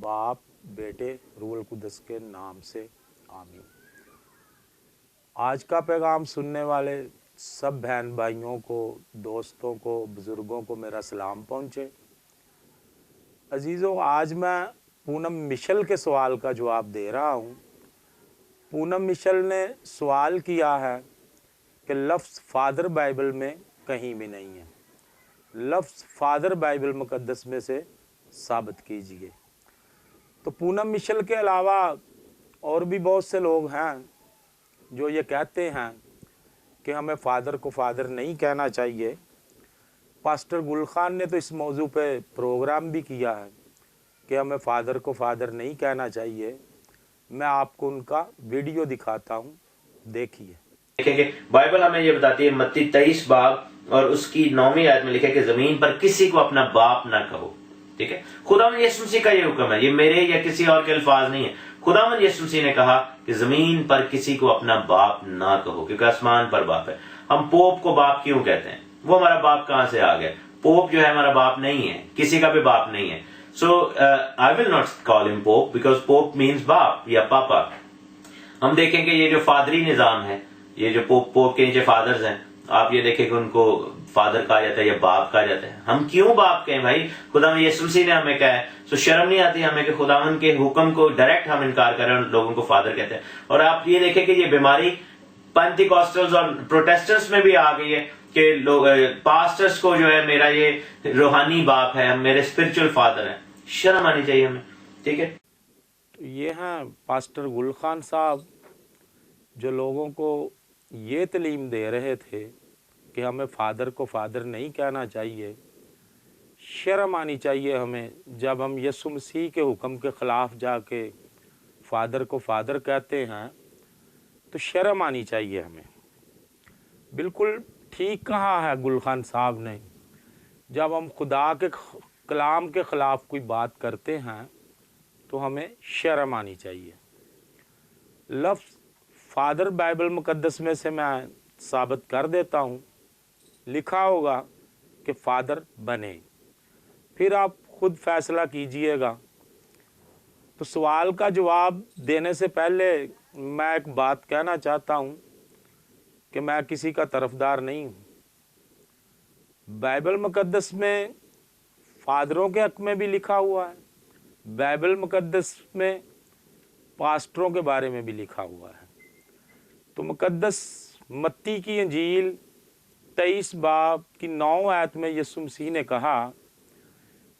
बाप बेटे रूहुल कुद्दस के नाम से आमीन। आज का पैगाम सुनने वाले सब बहन भाइयों को, दोस्तों को, बुज़ुर्गों को मेरा सलाम पहुँचे। अजीज़ों, आज मैं पूनम मिशल के सवाल का जवाब दे रहा हूँ। पूनम मिशल ने सवाल किया है कि लफ्ज़ फ़ादर बाइबल में कहीं भी नहीं है। लफ्ज़ फ़ादर बाइबल मुक़द्दस में से साबित कीजिए। तो पूनम मिशल के अलावा और भी बहुत से लोग हैं जो ये कहते हैं कि हमें फ़ादर को फ़ादर नहीं कहना चाहिए। पास्टर गुल खान ने तो इस मौजू पे प्रोग्राम भी किया है कि हमें फ़ादर को फ़ादर नहीं कहना चाहिए। मैं आपको उनका वीडियो दिखाता हूँ, देखिए। देखेंगे बाइबल हमें ये बताती है, मत्ती 23 बाब और उसकी 9वीं आयत में लिखा है कि जमीन पर किसी को अपना बाप ना कहो। ठीक है, खुदावंद यीशु मसीह का ये हुक्म है, ये मेरे या किसी और के अल्फाज नहीं है। खुदावंद यीशु मसीह ने कहा कि जमीन पर किसी को अपना बाप ना कहो, क्योंकि आसमान पर बाप है। हम पोप को बाप क्यों कहते हैं? वो हमारा बाप कहां से आ गया? पोप जो है हमारा बाप नहीं है, किसी का भी बाप नहीं है। So I will not call him pope because pope means बाप या पापा। हम देखेंगे ये जो फादरी निजाम है, ये जो पोप के नीचे फादर्स हैं, आप ये देखें कि उनको फादर कहा जाता है या बाप कहा जाता है। हम क्यों बाप कहें भाई? खुदावंद यीशु मसीह ने हमें कहा है। तो शर्म नहीं आती हमें कि खुदावंद के हुक्म को डायरेक्ट हम इनकार करें और लोगों को फादर कहते हैं। और आप ये देखें कि ये बीमारी पेंटिकॉस्टल्स और प्रोटेस्टेंट्स में भी आ गई है कि लोग पास्टर्स को जो है मेरा ये रूहानी बाप है, मेरे स्पिरिचुअल फादर है। शर्म आनी चाहिए हमें। ठीक है, तो ये हैं पास्टर गुल खान साहब जो लोगों को ये तालीम दे रहे थे कि हमें फ़ादर को फ़ादर नहीं कहना चाहिए। शर्म आनी चाहिए हमें जब हम यीशु मसीह के हुक्म के ख़िलाफ़ जाके फ़ादर को फ़ादर कहते हैं, तो शर्म आनी चाहिए हमें। बिल्कुल ठीक कहा है गुल खान साहब ने। जब हम खुदा के कलाम के ख़िलाफ़ कोई बात करते हैं तो हमें शर्म आनी चाहिए। लफ्ज़ फ़ादर बाइबल मुक़द्दस में से मैं साबित कर देता हूँ। लिखा होगा कि फ़ादर बने, फिर आप खुद फैसला कीजिएगा। तो सवाल का जवाब देने से पहले मैं एक बात कहना चाहता हूँ कि मैं किसी का तरफदार नहीं हूँ। बाइबल मुक़द्दस में फ़ादरों के हक़ में भी लिखा हुआ है, बाइबल मुक़द्दस में पास्टरों के बारे में भी लिखा हुआ है। तो मुक़द्दस मत्ती की इंजील 23 बाब की 9 आयत में यीशु मसीह ने कहा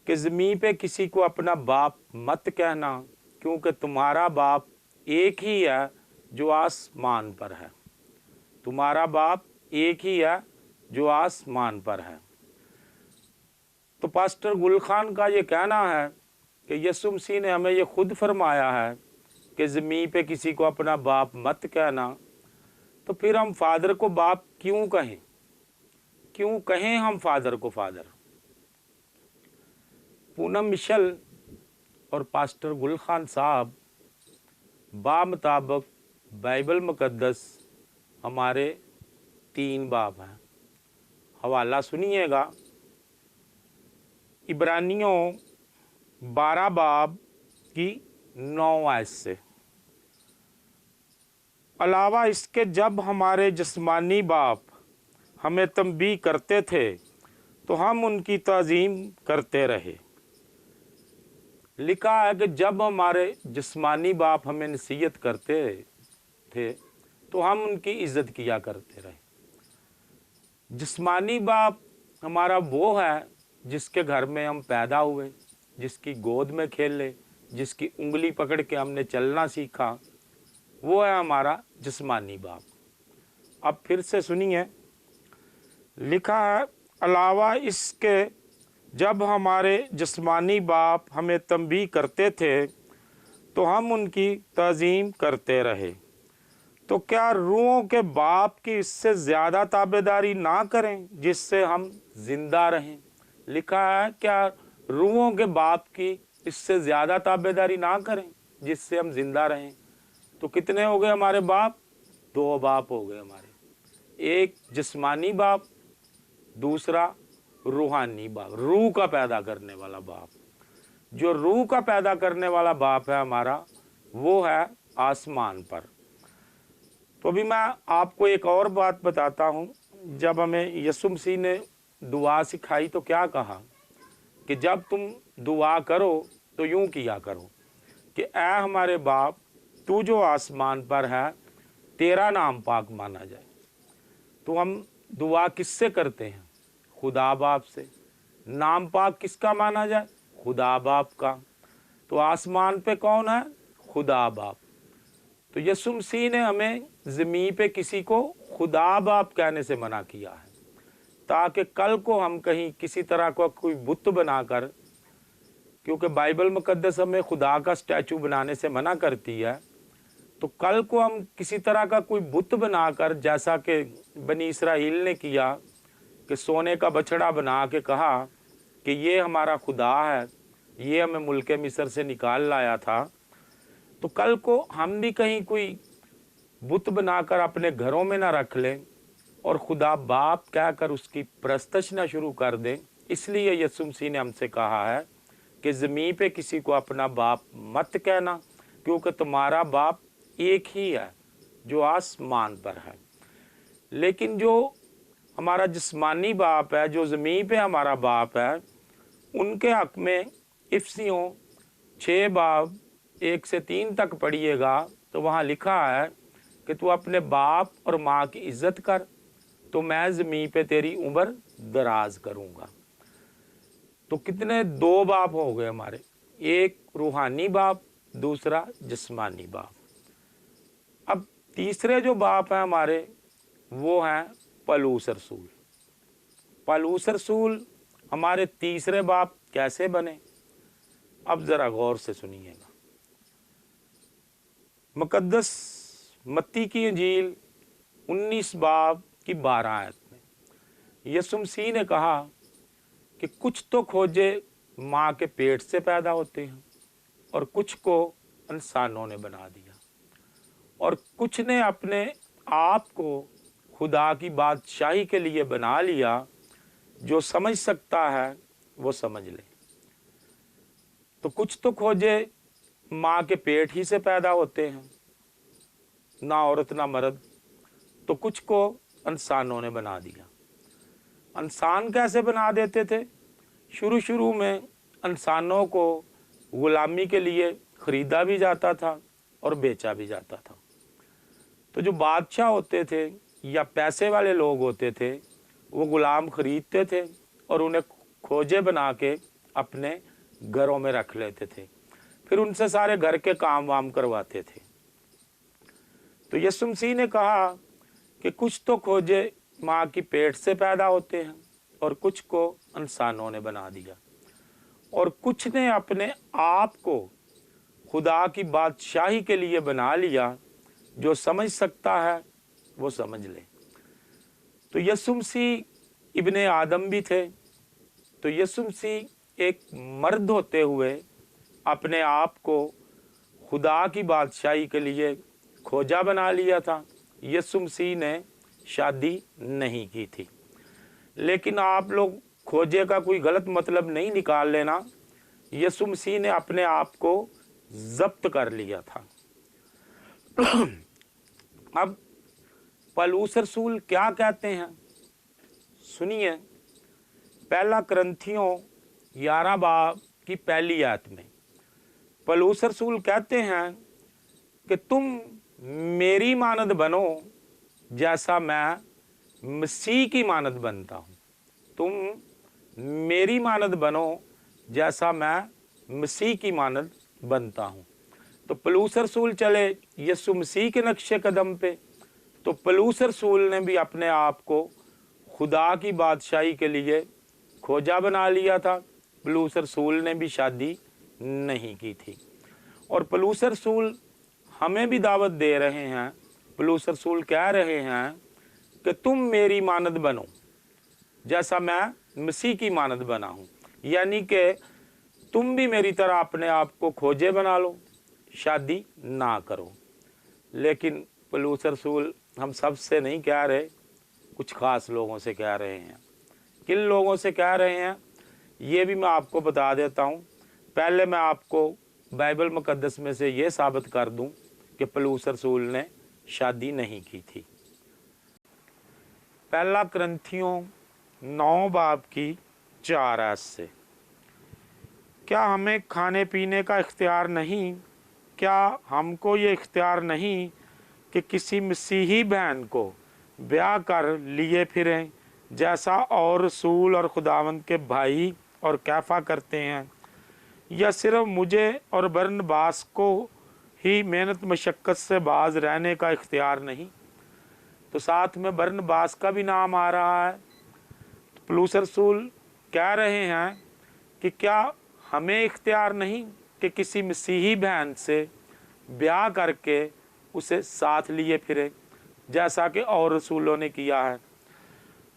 कि ज़मीन पे किसी को अपना बाप मत कहना, क्योंकि तुम्हारा बाप एक ही है जो आसमान पर है। तुम्हारा बाप एक ही है जो आसमान पर है। तो पास्टर गुल खान का ये कहना है कि यीशु मसीह ने हमें ये खुद फरमाया है कि ज़मीन पे किसी को अपना बाप मत कहना, तो फिर हम फ़ादर को बाप क्यों कहें? क्यों कहें हम फ़ादर को फ़ादर? पूनम मिशल और पास्टर गुल खान साहब मुताबिक बाइबल मुक़द्दस हमारे 3 बाब हैं। हवाला सुनिएगा, इब्रानियों 12 बाब की 9 आयत से। अलावा इसके जब हमारे जिस्मानी बाप हमें तंबीह करते थे तो हम उनकी ताज़ीम करते रहे। लिखा है कि जब हमारे जिस्मानी बाप हमें नसीहत करते थे तो हम उनकी इज़्ज़त किया करते रहे। जिस्मानी बाप हमारा वो है जिसके घर में हम पैदा हुए, जिसकी गोद में खेले, जिसकी उंगली पकड़ के हमने चलना सीखा, वो है हमारा जिस्मानी बाप। अब फिर से सुनिए, लिखा है अलावा इसके जब हमारे जिस्मानी बाप हमें तंबीह करते थे तो हम उनकी ताज़ीम करते रहे। तो क्या रूहों के बाप की इससे ज़्यादा ताबेदारी ना करें जिससे हम ज़िंदा रहें? लिखा है क्या रूहों के बाप की इससे ज़्यादा ताबेदारी ना करें जिससे हम ज़िंदा रहें? तो कितने हो गए हमारे बाप? 2 बाप हो गए हमारे, एक जिस्मानी बाप, दूसरा रूहानी बाप, रूह का पैदा करने वाला बाप। जो रूह का पैदा करने वाला बाप है हमारा, वो है आसमान पर। तो अभी मैं आपको एक और बात बताता हूँ। जब हमें यीशु मसीह ने दुआ सिखाई तो क्या कहा कि जब तुम दुआ करो तो यूं किया करो कि ऐ हमारे बाप, तू जो आसमान पर है, तेरा नाम पाक माना जाए। तो हम दुआ किससे करते हैं? खुदा बाप से। नाम पाक किसका माना जाए? खुदा बाप का। तो आसमान पे कौन है? खुदा बाप। तो यीशु मसीह ने हमें ज़मीन पे किसी को खुदा बाप कहने से मना किया है, ताकि कल को हम कहीं किसी तरह का कोई बुत बनाकर, क्योंकि बाइबल मुकद्दस हमें खुदा का स्टैचू बनाने से मना करती है, तो कल को हम किसी तरह का कोई बुत बनाकर, जैसा कि बनी इसराइल ने किया कि सोने का बछड़ा बना के कहा कि ये हमारा खुदा है, ये हमें मुल्क मिस्र से निकाल लाया था, तो कल को हम भी कहीं कोई बुत बनाकर अपने घरों में ना रख लें और खुदा बाप कहकर उसकी परस्तिश ना शुरू कर दें। इसलिए यीशु मसीह ने हमसे कहा है कि ज़मीन पे किसी को अपना बाप मत कहना, क्योंकि तुम्हारा बाप एक ही है जो आसमान पर है। लेकिन जो हमारा जिस्मानी बाप है, जो ज़मीन पे हमारा बाप है, उनके हक़ में इफसियों 6 बाब 1 से 3 तक पढ़िएगा तो वहाँ लिखा है कि तू अपने बाप और माँ की इज्जत कर तो मैं ज़मीन पे तेरी उम्र दराज करूँगा। तो कितने 2 बाप हो गए हमारे, एक रूहानी बाप, दूसरा जिस्मानी बाप। अब तीसरे जो बाप हैं हमारे, वो हैं पलूस रसूल। पलूस रसूल हमारे तीसरे बाप कैसे बने? अब ज़रा गौर से सुनिएगा। मुकद्दस मत्ती की इंजील 19 बाब की 12 आयत में यीशु मसीह ने कहा कि कुछ तो खोजे माँ के पेट से पैदा होते हैं और कुछ को इंसानों ने बना दिया, और कुछ ने अपने आप को खुदा की बादशाही के लिए बना लिया। जो समझ सकता है वो समझ ले। तो कुछ तो खोजे माँ के पेट ही से पैदा होते हैं, ना औरत ना मर्द, तो कुछ को इंसानों ने बना दिया। इंसान कैसे बना देते थे? शुरू में इंसानों को गुलामी के लिए ख़रीदा भी जाता था और बेचा भी जाता था। तो जो बादशाह होते थे या पैसे वाले लोग होते थे, वो गुलाम ख़रीदते थे और उन्हें खोजे बना के अपने घरों में रख लेते थे, फिर उनसे सारे घर के काम वाम करवाते थे। तो यीशु मसीह ने कहा कि कुछ तो खोजे माँ की पेट से पैदा होते हैं और कुछ को इंसानों ने बना दिया, और कुछ ने अपने आप को खुदा की बादशाही के लिए बना लिया। जो समझ सकता है वो समझ ले। तो यीशु मसीह इब्ने आदम भी थे। तो यीशु मसीह एक मर्द होते हुए अपने आप को खुदा की बादशाही के लिए खोजा बना लिया था। यीशु मसीह ने शादी नहीं की थी। लेकिन आप लोग खोजे का कोई गलत मतलब नहीं निकाल लेना। यीशु मसीह ने अपने आप को जब्त कर लिया था। अब पलूस रसूल क्या कहते हैं सुनिए। पहला करंथियों 11 बाब की पहली आयत में पलूस रसूल कहते हैं कि तुम मेरी मानद बनो जैसा मैं मसीह की मानद बनता हूँ। तुम मेरी मानद बनो जैसा मैं मसीह की मानद बनता हूँ। तो पलूस रसूल चले यीशु मसीह के नक्शे कदम पे। तो पलूस रसूल ने भी अपने आप को खुदा की बादशाही के लिए खोजा बना लिया था। पलूस रसूल ने भी शादी नहीं की थी। और पलूस रसूल हमें भी दावत दे रहे हैं। पलूस रसूल कह रहे हैं कि तुम मेरी मानद बनो जैसा मैं मसीह की मानद बना हूँ। यानी कि तुम भी मेरी तरह अपने आप को खोजे बना लो, शादी ना करो। लेकिन पलूस रसूल हम सब से नहीं कह रहे, कुछ ख़ास लोगों से कह रहे हैं। किन लोगों से कह रहे हैं ये भी मैं आपको बता देता हूँ। पहले मैं आपको बाइबल मुकद्दस में से ये साबित कर दूं कि पौलुस रसूल ने शादी नहीं की थी। पहला करंथियों 9 बाब की 4 आयत से, क्या हमें खाने पीने का इख्तियार नहीं? क्या हमको ये इख्तियार नहीं कि किसी मसीही बहन को ब्याह कर लिए फिरें, जैसा और रसूल और खुदावंद के भाई और कैफा करते हैं? या सिर्फ मुझे और बरनबास को ही मेहनत मशक्क़त से बाज रहने का इख्तियार नहीं? तो साथ में बरनबास का भी नाम आ रहा है। पौलुस रसूल कह रहे हैं कि क्या हमें इख्तियार नहीं कि किसी मसीही बहन से ब्याह करके उसे साथ लिए फिरे, जैसा कि और रसूलों ने किया है?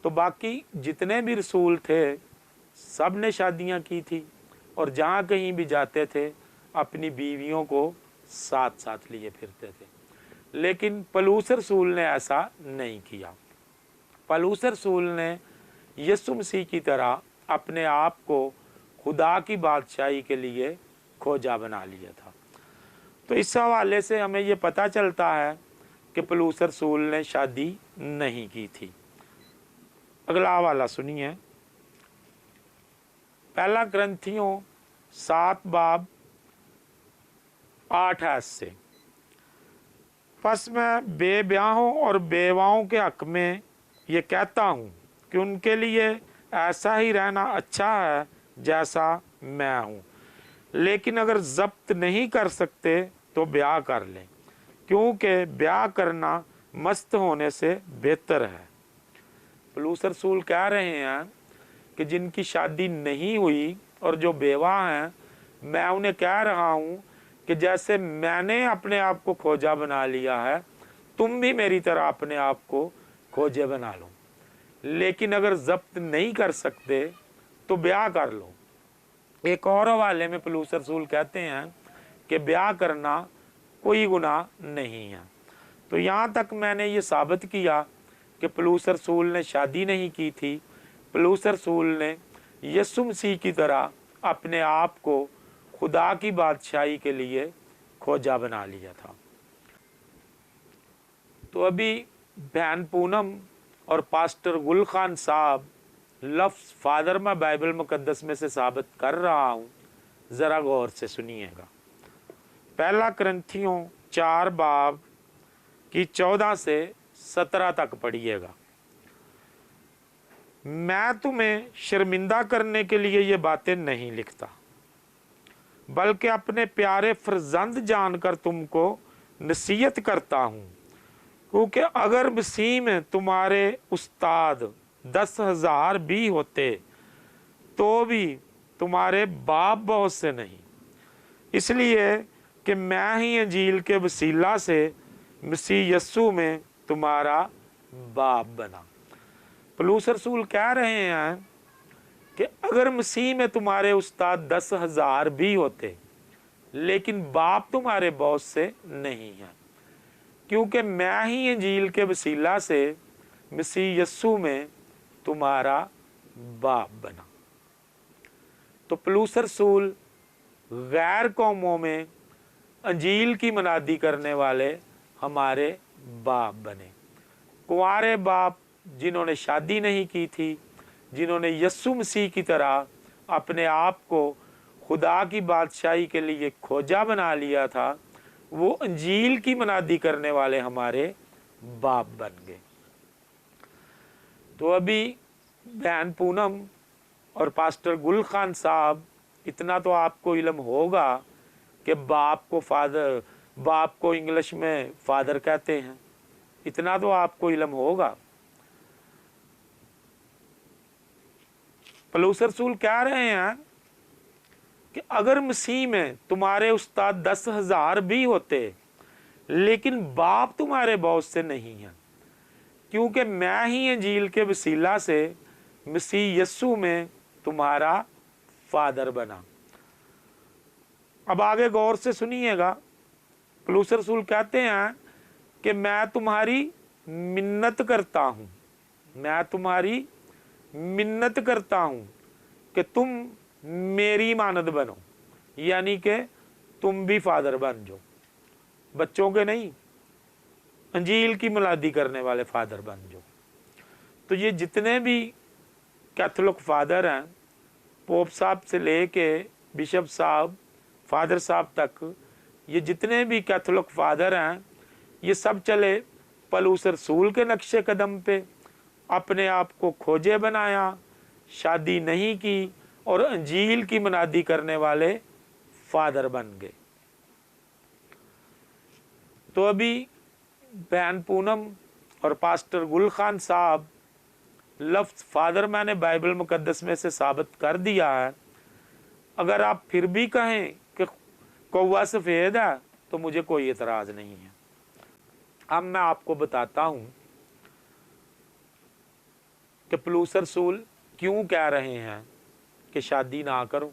तो बाकी जितने भी रसूल थे सब ने शादियां की थी और जहाँ कहीं भी जाते थे अपनी बीवियों को साथ साथ लिए फिरते थे। लेकिन पौलुस रसूल ने ऐसा नहीं किया। पौलुस रसूल ने यीशु मसीह की तरह अपने आप को खुदा की बादशाही के लिए खोजा बना लिया था। तो इस हवाले से हमें ये पता चलता है कि पौलुस रसूल ने शादी नहीं की थी। अगला वाला सुनिए, पहला करंथियों 7 बाब 8 आयत से, बस मैं बेब्याहों और बेवाओं के हक में ये कहता हूँ कि उनके लिए ऐसा ही रहना अच्छा है जैसा मैं हूँ। लेकिन अगर जब्त नहीं कर सकते तो ब्याह कर लें, क्योंकि ब्याह करना मस्त होने से बेहतर है। पौलुस रसूल कह रहे हैं कि जिनकी शादी नहीं हुई और जो बेवा हैं, मैं उन्हें कह रहा हूँ कि जैसे मैंने अपने आप को खोजा बना लिया है, तुम भी मेरी तरह अपने आप को खोजे बना लो। लेकिन अगर जब्त नहीं कर सकते तो ब्याह कर लो। एक और हवाले में पौलुस रसूल कहते हैं कि ब्याह करना कोई गुनाह नहीं है। तो यहाँ तक मैंने ये साबित किया कि पौलुस रसूल ने शादी नहीं की थी। पौलुस रसूल ने यीशु मसीह की तरह अपने आप को खुदा की बादशाही के लिए खोजा बना लिया था। तो अभी बहन पूनम और पास्टर गुल खान साहब लफ्ज़ फादर में बाइबल मुकद्दस में से साबित कर रहा हूँ, ज़रा गौर से सुनिएगा। पहला करंथियों 4 बाब की 14 से 17 तक पढ़िएगा। मैं तुम्हें शर्मिंदा करने के लिए ये बातें नहीं लिखता, बल्कि अपने प्यारे फर्जंद जानकर तुमको नसीहत करता हूँ, क्योंकि अगर मसीह में तुम्हारे उस्ताद 10,000 भी होते तो भी तुम्हारे बाप बहुत से नहीं, इसलिए कि मैं ही इंजील के वसीला से मसीह यस्सु में तुम्हारा बाप बना। पौलुस रसूल कह रहे हैं कि अगर मसीह में तुम्हारे उस्ताद 10,000 भी होते, लेकिन बाप तुम्हारे बहुत से नहीं है, क्योंकि मैं ही इंजील के वसीला से मसीह यस्सु में तुम्हारा बाप बना। तो पौलुस रसूल गैर कौमों में इंजील की मनादी करने वाले हमारे बाप बने। कुंवारे बाप जिन्होंने शादी नहीं की थी, जिन्होंने यीशु मसीह की तरह अपने आप को खुदा की बादशाही के लिए खोजा बना लिया था, वो इंजील की मनादी करने वाले हमारे बाप बन गए। तो अभी बहन पूनम और पास्टर गुल खान साहब, इतना तो आपको इल्म होगा कि बाप को इंग्लिश में फादर कहते हैं, इतना तो आपको इल्म होगा। पौलुस रसूल कह रहे हैं कि अगर मसीह में तुम्हारे उस्ताद 10,000 भी होते, लेकिन बाप तुम्हारे बहुत से नहीं हैं, क्योंकि मैं ही इंजील के वसीला से मसीह यस्सु में तुम्हारा फादर बना। अब आगे गौर से सुनिएगा। पौलुस रसूल कहते हैं कि मैं तुम्हारी मिन्नत करता हूँ, मैं तुम्हारी मिन्नत करता हूँ कि तुम मेरी मानद बनो, यानी कि तुम भी फादर बन जाओ, बच्चों के नहीं, अंजील की मुनादी करने वाले फादर बन जाओ। तो ये जितने भी कैथोलिक फादर हैं, पोप साहब से लेके बिशप साहब, फादर साहब तक, ये जितने भी कैथोलिक फादर हैं, ये सब चले पलूस रसूल के नक्शे कदम पे, अपने आप को खोजे बनाया, शादी नहीं की और अंजील की मुनादी करने वाले फादर बन गए। तो अभी बहन पूनम और पास्टर गुल खान साहब, लफ्ज़ फादर मैंने बाइबल मुकद्दस में से साबित कर दिया है। अगर आप फिर भी कहें कि कौवा सफ़ेद है तो मुझे कोई एतराज़ नहीं है। अब मैं आपको बताता हूँ कि पलूस रसूल क्यों कह रहे हैं कि शादी ना करो,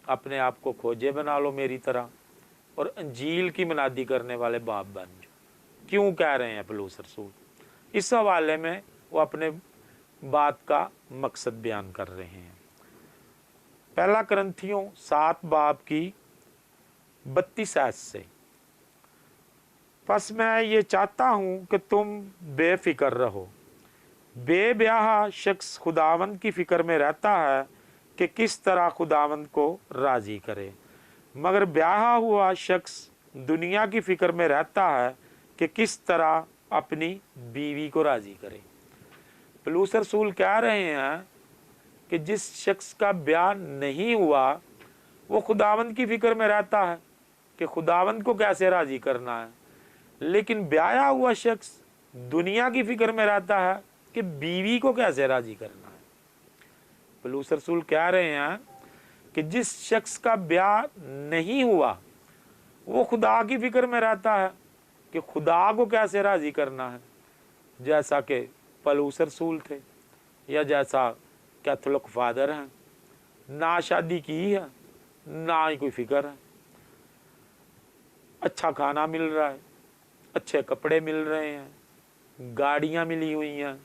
अपने आप को खोजे बना लो मेरी तरह और अंजील की मुनादी करने वाले बाप बन जाओ। क्यों कह रहे हैं पलूस रसूल? इस हवाले में वो अपने बात का मकसद बयान कर रहे हैं। पहला करंथियों 7 बाब की 32 आयत से, बस मैं ये चाहता हूँ कि तुम बेफिक्र रहो। बेब्याह शख्स खुदावंद की फ़िक्र में रहता है कि किस तरह खुदावंद को राज़ी करे, मगर ब्याहा हुआ शख्स दुनिया की फ़िक्र में रहता है कि किस तरह अपनी बीवी को राज़ी करे। पलूस रसूल कह रहे हैं कि जिस शख्स का ब्याह नहीं हुआ वो खुदावंद की फ़िक्र में रहता है कि खुदावंद को कैसे राज़ी करना है, लेकिन ब्याया हुआ शख्स दुनिया की फ़िक्र में रहता है कि बीवी को कैसे राज़ी करना है। पलूस रसूल कह रहे हैं कि जिस शख्स का ब्याह नहीं हुआ वो खुदा की फ़िक्र में रहता है कि खुदा को कैसे राज़ी करना है, जैसा कि पलूस रसूल थे या जैसा कैथोलिक फादर हैं। ना शादी की है, ना ही कोई फिक्र है, अच्छा खाना मिल रहा है, अच्छे कपड़े मिल रहे हैं, गाड़ियाँ मिली हुई हैं,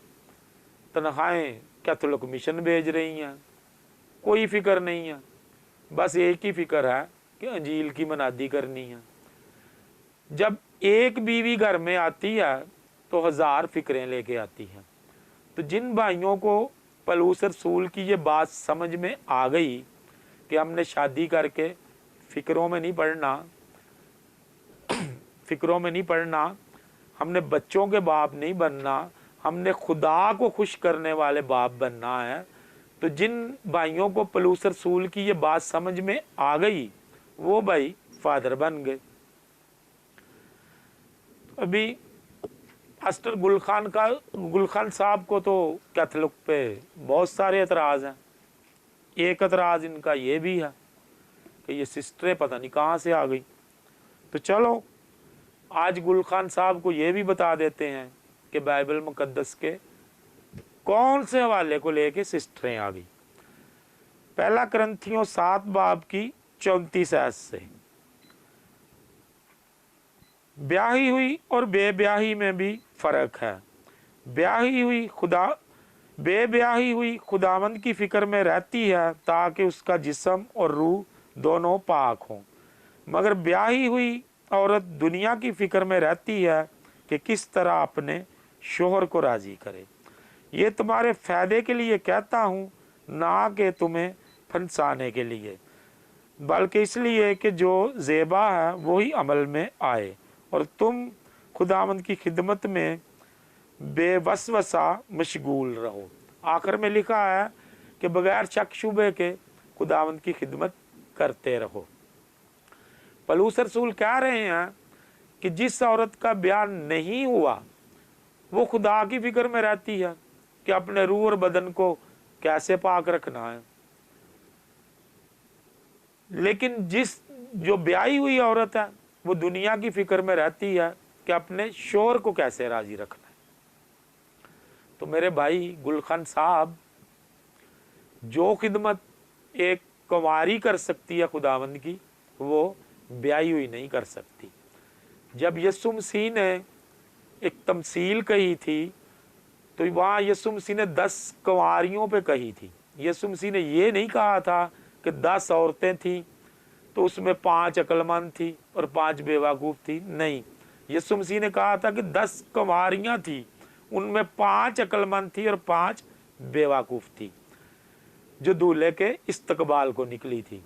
तनख्वाहें कैथोलिक मिशन भेज रही हैं, कोई फिक्र नहीं है। बस एक ही फिक्र है कि अंजील की मुनादी करनी है। जब एक बीवी घर में आती है तो 1000 फिक्रें लेके आती हैं। तो जिन भाइयों को पलूस रसूल की ये बात समझ में आ गई कि हमने शादी करके फिक्रों में नहीं पड़ना, हमने बच्चों के बाप नहीं बनना, हमने खुदा को खुश करने वाले बाप बनना है, तो जिन भाइयों को पलूस रसूल की ये बात समझ में आ गई वो भाई फादर बन गए। अभी पास्टर गुल खान साहब को तो कैथोलिक पे बहुत सारे एतराज़ हैं। एक एतराज़ इनका ये भी है कि ये सिस्टरें पता नहीं कहाँ से आ गई। तो चलो आज गुल खान साहब को ये भी बता देते हैं कि बाइबल मुकद्दस के कौन से हवाले को लेके सिस्टरें आ गई। पहला करंथियों 7 बाब की 34 आयत से, ब्याही हुई और बेब्याही में भी फ़र्क है। बेब्याही हुई खुदावंद की फ़िक्र में रहती है ताकि उसका जिस्म और रूह दोनों पाक हों, मगर ब्याही हुई औरत दुनिया की फ़िक्र में रहती है कि किस तरह अपने शोहर को राज़ी करे। ये तुम्हारे फ़ायदे के लिए कहता हूँ, ना कि तुम्हें फंसाने के लिए, बल्कि इसलिए कि जो ज़ेबा है वही अमल में आए और तुम खुदावंद की खिदमत में बेवसवसा मशगूल रहो। आखिर में लिखा है कि बगैर शक शुबे के खुदावंद की खिदमत करते रहो। पलूस रसूल कह रहे हैं कि जिस औरत का ब्याह नहीं हुआ वो खुदा की फिक्र में रहती है कि अपने रूह और बदन को कैसे पाक रखना है, लेकिन जो ब्याही हुई औरत है वो दुनिया की फिक्र में रहती है कि अपने शोहर को कैसे राजी रखना है। तो मेरे भाई गुल खान साहब, जो खिदमत एक कुंवारी कर सकती है खुदावंद की, वो ब्याही हुई नहीं कर सकती। जब यीशु मसीह ने एक तमसील कही थी तो वहाँ यीशु मसीह ने 10 कुंवारियों पे कही थी। यीशु मसीह ने ये नहीं कहा था कि 10 औरतें थीं तो उसमें 5 अक्लमंद थी और 5 बेवकूफ़ थी। नहीं, यीशु मसीह ने कहा था कि 10 कुंवारियाँ थी, उनमें 5 अक्लमंद थी और 5 बेवकूफ़ थी, जो दूल्हे के इस्तकबाल को निकली थी।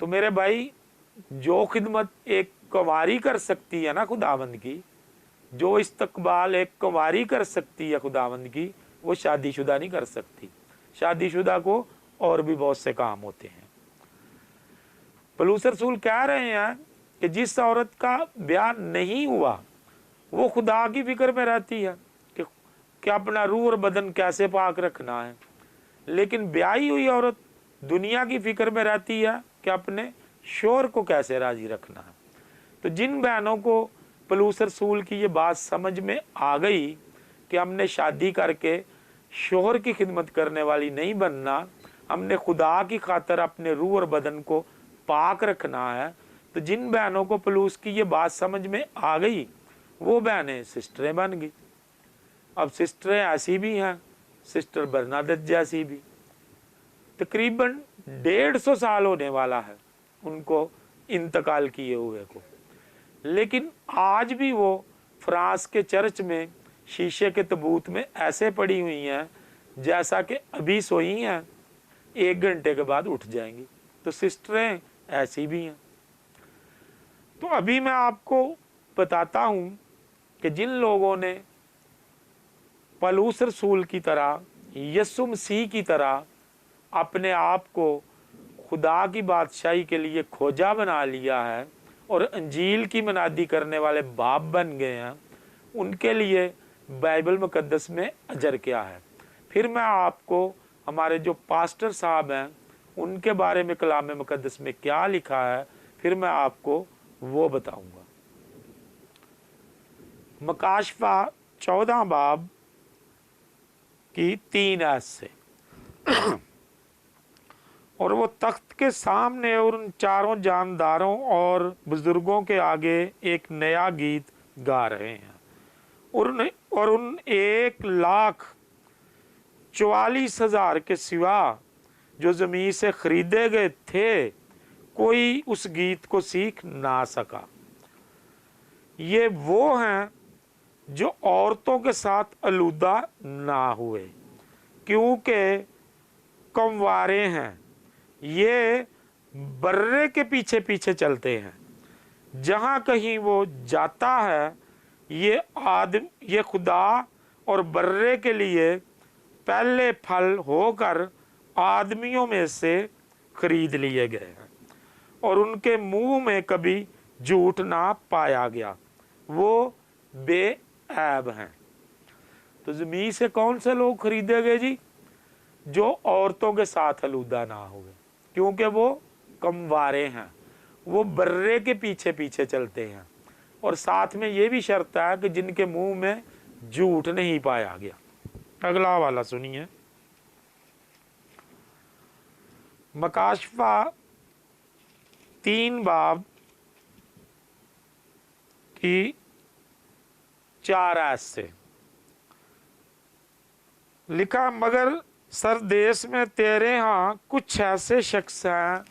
तो मेरे भाई, जो खिदमत एक कुंवारी कर सकती है ना खुदावंद की, जो इस्तकबाल एक कुंवारी कर सकती है खुदावंद की, वो शादीशुदा नहीं कर सकती। शादीशुदा को और भी बहुत से काम होते हैं। पौलुस रसूल कह रहे हैं कि जिस औरत का ब्याह नहीं हुआ वो खुदा की फिक्र में रहती है कि अपना रूह और बदन कैसे पाक रखना है, लेकिन ब्याही हुई औरत दुनिया की फिक्र में रहती है कि अपने शोहर को कैसे राजी रखना है। तो जिन बहनों को पौलुस रसूल की ये बात समझ में आ गई कि हमने शादी करके शोहर की खिदमत करने वाली नहीं बनना, हमने खुदा की खातर अपने रूह और बदन को पाक रखना है, तो जिन बहनों को पौलुस की ये बात समझ में आ गई वो बहनें सिस्टरें बन गई। अब सिस्टरें ऐसी भी हैं, सिस्टर बरनादत जैसी भी, तकरीबन 150 साल होने वाला है उनको इंतकाल किए हुए को, लेकिन आज भी वो फ्रांस के चर्च में शीशे के तबूत में ऐसे पड़ी हुई हैं जैसा कि अभी सोई हैं, 1 घंटे के बाद उठ जाएंगी। तो सिस्टरें ऐसी भी हैं। तो अभी मैं आपको बताता हूं कि जिन लोगों ने पौलुस रसूल की तरह, यीशु मसीह की तरह अपने आप को खुदा की बादशाही के लिए खोजा बना लिया है और अंजील की मनादी करने वाले बाप बन गए हैं, उनके लिए बाइबल मुकद्दस में अजर क्या है। फिर मैं आपको हमारे जो पास्टर साहब हैं उनके बारे में कलाम मुकद्दस में क्या लिखा है, फिर मैं आपको वो बताऊंगा। मकाशफा 14 बाब की 3 आयत से और वो तख्त के सामने और उन चारों जानदारों और बुजुर्गों के आगे एक नया गीत गा रहे हैं और उन 1,44,000 के सिवा जो जमीन से खरीदे गए थे, कोई उस गीत को सीख ना सका। ये वो हैं जो औरतों के साथ अलूदा ना हुए, क्योंकि कंवारे हैं। ये बर्रे के पीछे पीछे चलते हैं, जहाँ कहीं वो जाता है ये खुदा और बर्रे के लिए पहले फल होकर आदमियों में से खरीद लिए गए हैं और उनके मुंह में कभी झूठ ना पाया गया, वो बेऐब हैं। तो ज़मीन से कौन से लोग खरीदे गए जी? जो औरतों के साथ अलूदा ना हुए, क्योंकि वो कंवारे हैं, वो बर्रे के पीछे पीछे चलते हैं, और साथ में ये भी शर्त है कि जिनके मुंह में झूठ नहीं पाया गया। अगला वाला सुनिए, मकाशफा 3 बाब की 4 आयत से लिखा, मगर सरदेश में तेरे यहाँ कुछ ऐसे शख्स हैं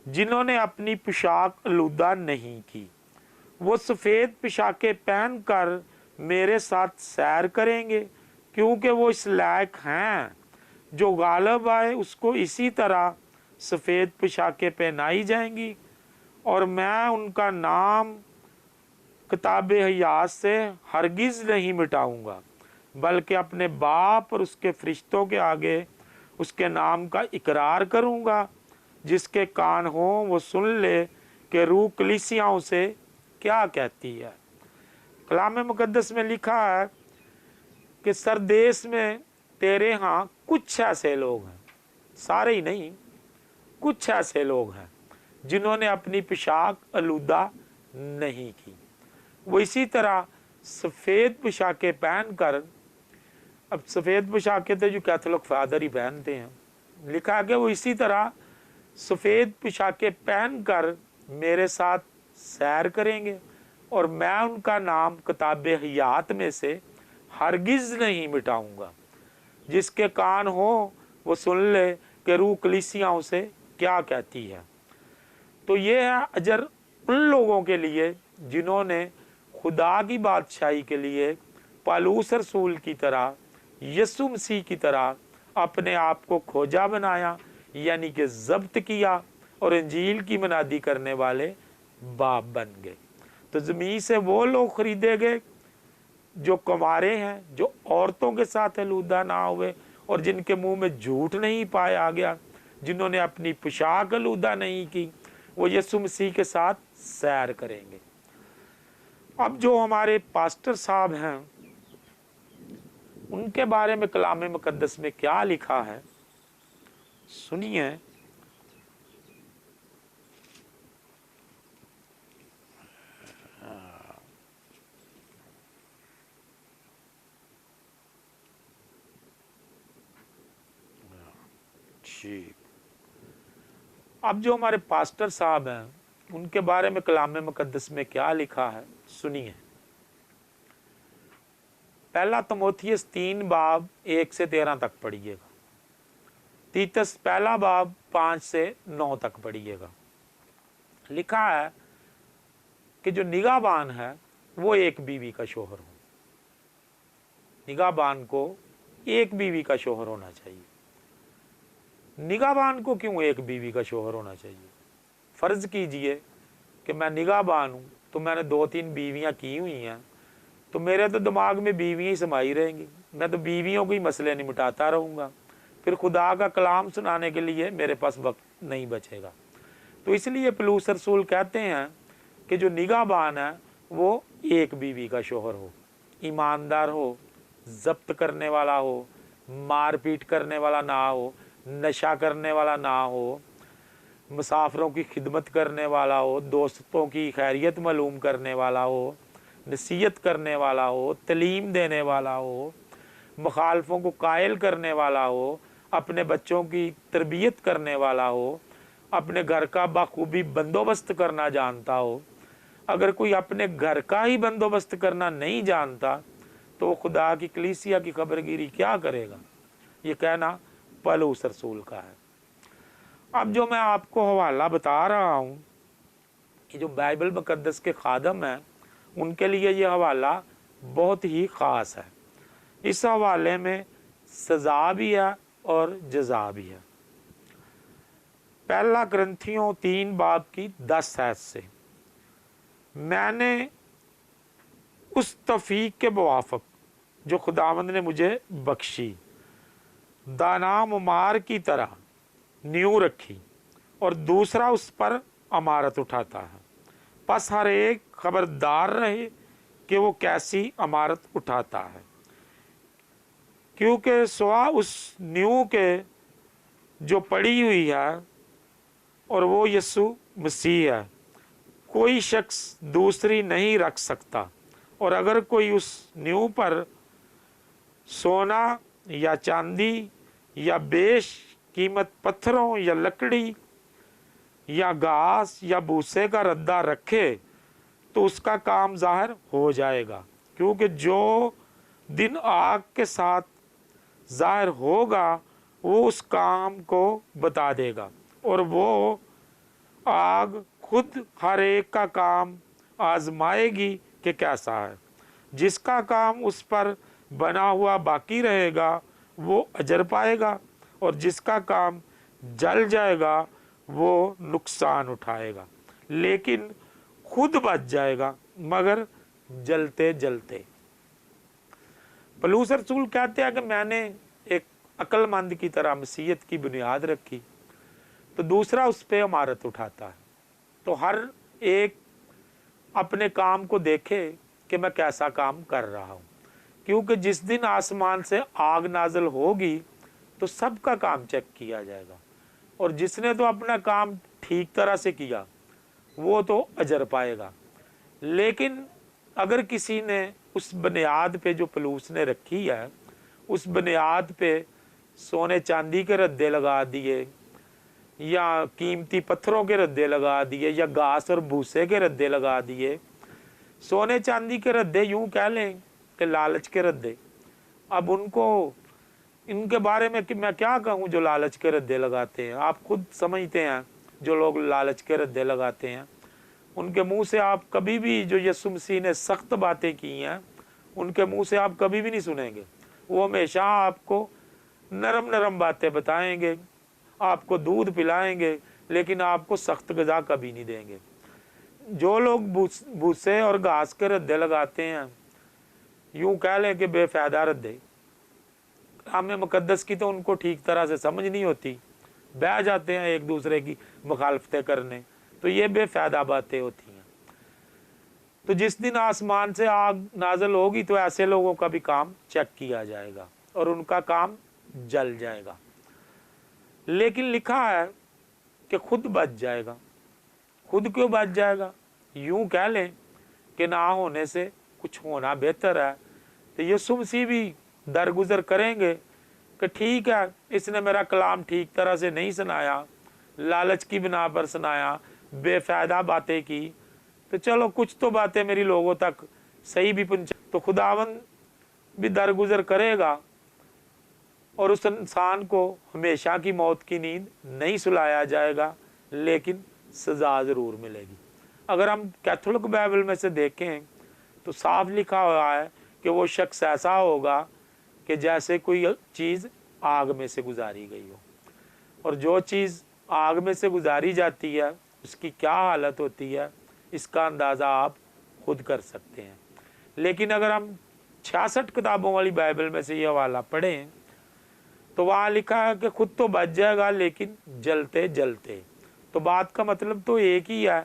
जिन्होंने अपनी पोशाक आलूदा नहीं की। वो सफ़ेद पोशाकें पहनकर मेरे साथ सैर करेंगे, क्योंकि वो इस लायक हैं। जो गालिब आए उसको इसी तरह सफ़ेद पोशाकें पहनाई जाएंगी, और मैं उनका नाम किताब हयात से हरगिज़ नहीं मिटाऊंगा, बल्कि अपने बाप और उसके फरिश्तों के आगे उसके नाम का इकरार करूंगा। जिसके कान हो वो सुन ले कि रूह कलीसियाओं से क्या कहती है। कलाम मुकद्दस में लिखा है कि सरदेश में तेरे यहाँ कुछ ऐसे लोग हैं, सारे ही नहीं, कुछ ऐसे लोग हैं जिन्होंने अपनी पोशाक आलूदा नहीं की। वो इसी तरह सफ़ेद पोशाकें पहनकर, अब सफ़ेद पोशाकें तो जो कैथोलिक फादर ही पहनते हैं, लिखा है कि वो इसी तरह सफ़ेद पोशाकें पहनकर मेरे साथ सैर करेंगे, और मैं उनका नाम किताब हयात में से हरगिज़ नहीं मिटाऊंगा। जिसके कान हो वो सुन ले कि रूह कलीसियाओं से क्या कहती है। तो ये है अजर उन लोगों के लिए जिन्होंने खुदा की बादशाही के लिए पौलुस रसूल की तरह, यीशु मसीह की तरह अपने आप को खोजा बनाया, यानी कि जब्त किया और इंजील की मनादी करने वाले बाप बन गए। तो ज़मीन से वो लोग खरीदे गए जो कुंवारे हैं, जो औरतों के साथ आलूदा ना हुए और जिनके मुंह में झूठ नहीं पाया गया, जिन्होंने अपनी पोशाक आलूदा नहीं की, वो यीशु मसीह के साथ सैर करेंगे। अब जो हमारे पास्टर साहब हैं, उनके बारे में कलाम मुकद्दस में क्या लिखा है, सुनिए। अब जो हमारे पास्टर साहब हैं, उनके बारे में कलाम मुकद्दस में क्या लिखा है, सुनिए। पहला तीमुथियुस 3 बाब 1 से 13 तक पढ़िएगा। तीतस पहला बाब 5 से 9 तक पढ़िएगा। लिखा है कि जो निगाहबान है वो एक बीवी का शोहर हो। निगाहबान को एक बीवी का शोहर होना चाहिए। निगाहबान को क्यों एक बीवी का शोहर होना चाहिए? फर्ज कीजिए कि मैं निगाहबान हूँ, तो मैंने 2-3 बीवियाँ की हुई हैं, तो मेरे तो दिमाग में बीवियाँ ही समाई रहेंगी। मैं तो बीवियों के ही मसले निपटाता रहूँगा, फिर खुदा का कलाम सुनाने के लिए मेरे पास वक्त नहीं बचेगा। तो इसलिए पौलुस रसूल कहते हैं कि जो निगाहबान है वो एक बीवी का शोहर हो, ईमानदार हो, जब्त करने वाला हो, मारपीट करने वाला ना हो, नशा करने वाला ना हो, मुसाफिरों की खिदमत करने वाला हो, दोस्तों की खैरियत मालूम करने वाला हो, नसीहत करने वाला हो, तलीम देने वाला हो, मुखालफों को कायल करने वाला हो, अपने बच्चों की तरबियत करने वाला हो, अपने घर का बखूबी बंदोबस्त करना जानता हो। अगर कोई अपने घर का ही बंदोबस्त करना नहीं जानता तो वो खुदा की कलीसिया की खबरगिरी क्या करेगा? ये कहना पौलुस रसूल का है। अब जो मैं आपको हवाला बता रहा हूँ, कि जो बाइबल मुकद्दस के खादम हैं उनके लिए ये हवाला बहुत ही ख़ास है। इस हवाले में सज़ा भी है और जज़ा भी है। पहला ग्रंथियों 3 बाब की 10 आयत से, मैंने उस तौफीक के मुवाफ़िक जो खुदावंद ने मुझे बख्शी दानाम उमार की तरह नींव रखी और दूसरा उस पर अमारत उठाता है। बस हर एक खबरदार रहे कि वो कैसी अमारत उठाता है, क्योंकि सिवा उस नींव के जो पड़ी हुई है और वो यीशु मसीह है, कोई शख्स दूसरी नहीं रख सकता। और अगर कोई उस नींव पर सोना या चांदी या बेश कीमत पत्थरों या लकड़ी या घास या भूसे का रद्दा रखे तो उसका काम जाहिर हो जाएगा, क्योंकि जो दिन आग के साथ जाहिर होगा वो उस काम को बता देगा, और वो आग खुद हर एक का काम आजमाएगी कि कैसा है। जिसका काम उस पर बना हुआ बाकी रहेगा वो अजर पाएगा, और जिसका काम जल जाएगा वो नुकसान उठाएगा, लेकिन खुद बच जाएगा मगर जलते जलते। पौलुस रसूल कहते हैं कि मैंने एक अक्लमंद की तरह मसीहत की बुनियाद रखी, तो दूसरा उस पर इमारत उठाता है। तो हर एक अपने काम को देखे कि मैं कैसा काम कर रहा हूँ, क्योंकि जिस दिन आसमान से आग नाजल होगी तो सबका काम चेक किया जाएगा, और जिसने तो अपना काम ठीक तरह से किया वो तो अजर पाएगा। लेकिन अगर किसी ने उस बुनियाद पे जो पौलुस ने रखी है, उस बुनियाद पे सोने चांदी के रद्दे लगा दिए या कीमती पत्थरों के रद्दे लगा दिए या घास और भूसे के रद्दे लगा दिए, सोने चांदी के रद्दे यूं कह लें कि लालच के रद्दे। अब उनको, इनके बारे में कि मैं क्या कहूँ जो लालच के रद्दे लगाते हैं, आप खुद समझते हैं जो लोग लालच के रद्दे लगाते हैं, उनके मुंह से आप कभी भी, जो यीशु मसीह ने सख्त बातें की हैं, उनके मुंह से आप कभी भी नहीं सुनेंगे। वो हमेशा आपको नरम नरम बातें बताएंगे, आपको दूध पिलाएंगे, लेकिन आपको सख्त ग़िज़ा कभी नहीं देंगे। जो लोग भूसे और घास के रद्दे लगाते हैं, यूं कह लें कि बेफ़ायदा रद्दे, कलाम मुकद्दस की तो उनको ठीक तरह से समझ नहीं होती, बह जाते हैं एक दूसरे की मुखालफतें करने, तो ये बेफ़ायदा बातें होती हैं। तो जिस दिन आसमान से आग नाज़िल होगी तो ऐसे लोगों का भी काम चेक किया जाएगा और उनका काम जल जाएगा। लेकिन लिखा है कि खुद बच जाएगा। खुद क्यों बच जाएगा? यूं कह लें कि ना होने से कुछ होना बेहतर है। तो यीशु मसीह भी दरगुजर करेंगे कि ठीक है, इसने मेरा कलाम ठीक तरह से नहीं सुनाया, लालच की बिना पर सुनाया, बेफ़ायदा बातें की, तो चलो कुछ तो बातें मेरी लोगों तक सही भी पहुंचा, तो खुदावंद भी दरगुजर करेगा और उस इंसान को हमेशा की मौत की नींद नहीं सुलाया जाएगा, लेकिन सज़ा ज़रूर मिलेगी। अगर हम कैथोलिक बाइबल में से देखें तो साफ लिखा हुआ है कि वो शख्स ऐसा होगा कि जैसे कोई चीज़ आग में से गुजारी गई हो, और जो चीज़ आग में से गुजारी जाती है उसकी क्या हालत होती है, इसका अंदाज़ा आप खुद कर सकते हैं। लेकिन अगर हम 66 किताबों वाली बाइबल में से ये हवाला पढ़ें तो वहाँ लिखा है कि खुद तो बच जाएगा लेकिन जलते जलते। तो बात का मतलब तो एक ही है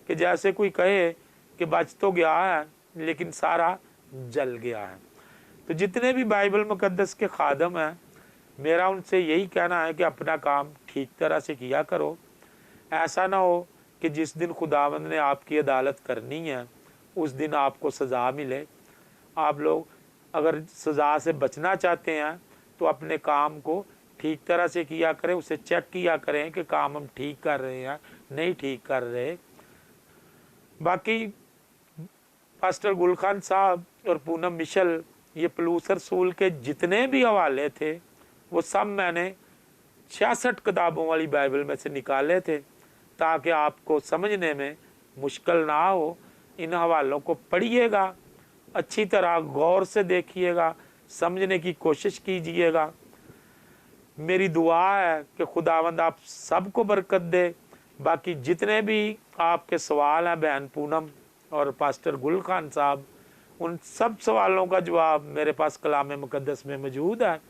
कि जैसे कोई कहे कि बच तो गया है लेकिन सारा जल गया है। तो जितने भी बाइबल मुकद्दस के खादम हैं, मेरा उनसे यही कहना है कि अपना काम ठीक तरह से किया करो। ऐसा ना हो कि जिस दिन खुदावंद ने आपकी अदालत करनी है उस दिन आपको सज़ा मिले। आप लोग अगर सज़ा से बचना चाहते हैं तो अपने काम को ठीक तरह से किया करें, उसे चेक किया करें कि काम हम ठीक कर रहे हैं नहीं ठीक कर रहे। बाकी पास्टर गुल खान साहब और पूनम मिशल, ये पलूस रसूल के जितने भी हवाले थे वो सब मैंने 66 किताबों वाली बाइबल में से निकाले थे ताकि आपको समझने में मुश्किल ना हो। इन हवालों को पढ़िएगा, अच्छी तरह गौर से देखिएगा, समझने की कोशिश कीजिएगा। मेरी दुआ है कि खुदावंद आप सबको बरकत दे। बाकी जितने भी आपके सवाल हैं बहन पूनम और पास्टर गुल खान साहब, उन सब सवालों का जवाब मेरे पास कलाम मुकद्दस में मौजूद है।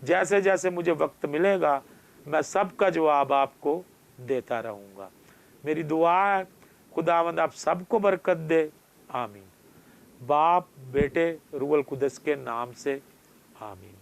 जैसे जैसे मुझे वक्त मिलेगा मैं सबका जवाब आपको देता रहूँगा। मेरी दुआ है खुदावंद आप सबको बरकत दे। आमीन। बाप, बेटे, रूहुल कुद्दस के नाम से आमीन।